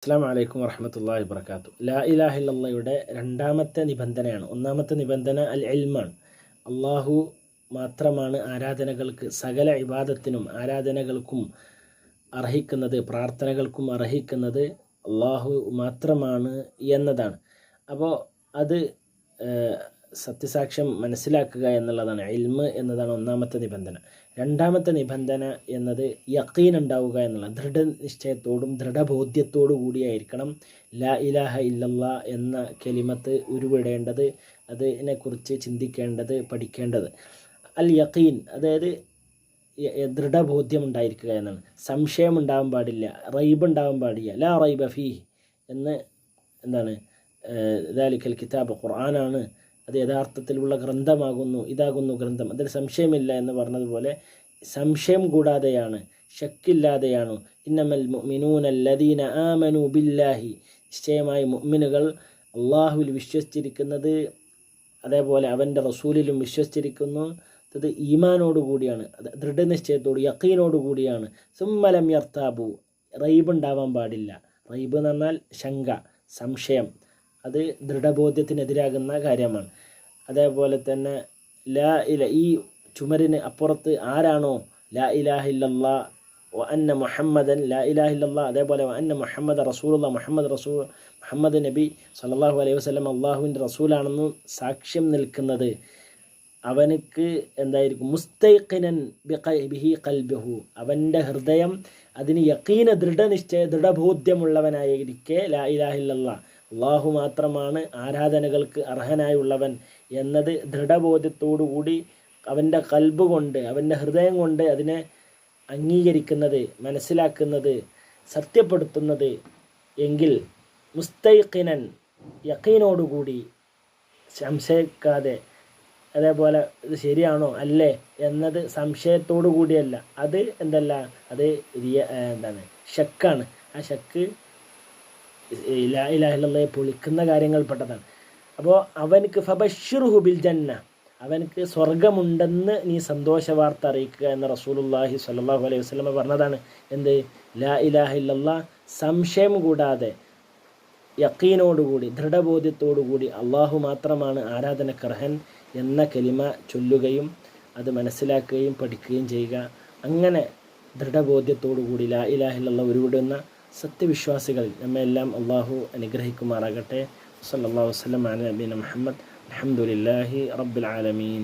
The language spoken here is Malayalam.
അസ്സലാമു അലൈക്കും വറഹ്മത്തുള്ളാഹി വബറകാതുഹു. ലാ ഇലാഹ ഇല്ലല്ലാഹയുടെ രണ്ടാമത്തെ നിബന്ധനയാണ്. ഒന്നാമത്തെ നിബന്ധന അൽ ഇൽമാണ്. അള്ളാഹു മാത്രമാണ് ആരാധനകൾക്ക്, സകല ഇബാദത്തിനും ആരാധനകൾക്കും അർഹിക്കുന്നത്, പ്രാർത്ഥനകൾക്കും അർഹിക്കുന്നത് അള്ളാഹു മാത്രമാണ് എന്നതാണ്. അപ്പോൾ അത് സത്യസാക്ഷ്യം മനസ്സിലാക്കുക എന്നുള്ളതാണ്. ഇൽമ് എന്നതാണ് ഒന്നാമത്തെ നിബന്ധന. രണ്ടാമത്തെ നിബന്ധന എന്നത് യഖീൻ ഉണ്ടാവുക എന്നുള്ള ദൃഢനിശ്ചയത്തോടും ദൃഢബോധ്യത്തോടു കൂടിയായിരിക്കണം ലാ ഇലാഹ ഇല്ലല്ലാ എന്ന കലിമത്ത് ഉരുവിടേണ്ടത്, അതിനെക്കുറിച്ച് ചിന്തിക്കേണ്ടത്, പഠിക്കേണ്ടത്. അൽ യഖീൻ, അതായത് ദൃഢബോധ്യം ഉണ്ടായിരിക്കുക എന്നാണ്. സംശയം ഉണ്ടാകാൻ പാടില്ല, റൈബ് ഉണ്ടാകാൻ പാടില്ല. ലാ റൈബ ഫീഹ് എന്ന് എന്താണ്, ദാലിക്കൽ കിതാബ്, ഖുർആനാണ്, അത് യഥാർത്ഥത്തിലുള്ള ഗ്രന്ഥമാകുന്നു, ഇതാകുന്നു ഗ്രന്ഥം, അതിൽ സംശയമില്ല എന്ന് പറഞ്ഞതുപോലെ സംശയം കൂടാതെയാണ്, ശക്കില്ലാതെയാണ്. ഇന്നമൽ മുഅ്മിനൂന അല്ലദീന ആമനു ബില്ലാഹി, നിശ്ചയമായി മുഅ്മിനുകൾ അള്ളാഹുവിൽ വിശ്വസിച്ചിരിക്കുന്നത്, അതേപോലെ അവൻ്റെ റസൂലിലും വിശ്വസിച്ചിരിക്കുന്നു. അത് ഈമാനോടുകൂടിയാണ്, അത് ദൃഢനിശ്ചയത്തോട് യഖീനോടുകൂടിയാണ്. സുമ്മലം യർത്താബു, റൈബ് ഉണ്ടാവാൻ പാടില്ല. റൈബ് എന്ന് പറഞ്ഞാൽ ശങ്ക, സംശയം, അത് ദൃഢബോധ്യത്തിനെതിരാകുന്ന കാര്യമാണ്. അതേപോലെ തന്നെ ഈ ചുമരിന് അപ്പുറത്ത് ആരാണോ ലാ ഇലാഹ ഇല്ലല്ലാ വ അന്ന മുഹമ്മദൻ, ലാ ഇലാഹ ഇല്ലല്ലാ, അതേപോലെ വ അന്ന മുഹമ്മദ് റസൂലുള്ളാഹ്, മുഹമ്മദ് നബി സല്ലല്ലാഹു അലൈഹി വസല്ലം അള്ളാഹുവിൻ്റെ റസൂലാണെന്ന് സാക്ഷ്യം നിൽക്കുന്നത്, അവനക്ക് എന്തായിരിക്കും, മുസ്തൈഖിനൻ ബിഹി ഖൽബുഹു, അവൻ്റെ ഹൃദയം അതിന് യഖീന, ദൃഢബോധ്യമുള്ളവനായിരിക്കെ ലാ ഇലാഹ ഇല്ലല്ലാ, അള്ളാഹു മാത്രമാണ് ആരാധനകൾക്ക് അർഹനായുള്ളവൻ എന്നത് ദൃഢബോധ്യത്തോടുകൂടി അവൻ്റെ ഖൽബ് കൊണ്ട്, അവൻ്റെ ഹൃദയം കൊണ്ട് അതിനെ അംഗീകരിക്കുന്നത്, മനസ്സിലാക്കുന്നത്, സത്യപ്പെടുത്തുന്നത് എങ്കിൽ മുസ്തൈഖിനൻ, യഖീനോടുകൂടി, സംശയിക്കാതെ, അതേപോലെ ഇത് ശരിയാണോ അല്ലേ എന്നത് സംശയത്തോടു കൂടിയല്ല, അത് എന്തല്ല, അത് എന്താണ്, ശക്കാണ്. ആ ശക്ക് ലാ ഇലാഹ ഇല്ലല്ലാഹയെ പൊളിക്കുന്ന കാര്യങ്ങൾപ്പെട്ടതാണ്. അപ്പോൾ അവനക്ക് ഫബശ്ശിർഹു ബിൽ ജന്ന, അവനക്ക് സ്വർഗമുണ്ടെന്ന് നീ സന്തോഷ വാർത്ത അറിയിക്കുക എന്ന് റസൂലുള്ളാഹി സ്വല്ലല്ലാഹു അലൈഹി വസല്ലം പറഞ്ഞതാണ്. എന്ത്? ലാ ഇലാഹ ഇല്ലല്ലാഹ് സംശയം കൂടാതെ, യഖീനോടുകൂടി, ദൃഢബോധ്യത്തോടുകൂടി അള്ളാഹു മാത്രമാണ് ആരാധനക്കർഹൻ എന്ന കലിമ ചൊല്ലുകയും അത് മനസ്സിലാക്കുകയും പഠിക്കുകയും ചെയ്യുക. അങ്ങനെ ദൃഢബോധ്യത്തോടുകൂടി ലാ ഇലാഹ ഇല്ലല്ലാഹ് ഉരുവിടുന്ന സത്യവിശ്വാസികൾ നമ്മെല്ലാം അള്ളാഹു അനുഗ്രഹിക്കുമാറാകട്ടെ. സല്ലല്ലാഹു അലൈഹി വസല്ലം അലാ നബിയിന മുഹമ്മദ്. അൽഹംദുലില്ലാഹി റബ്ബിൽ ആലമീൻ.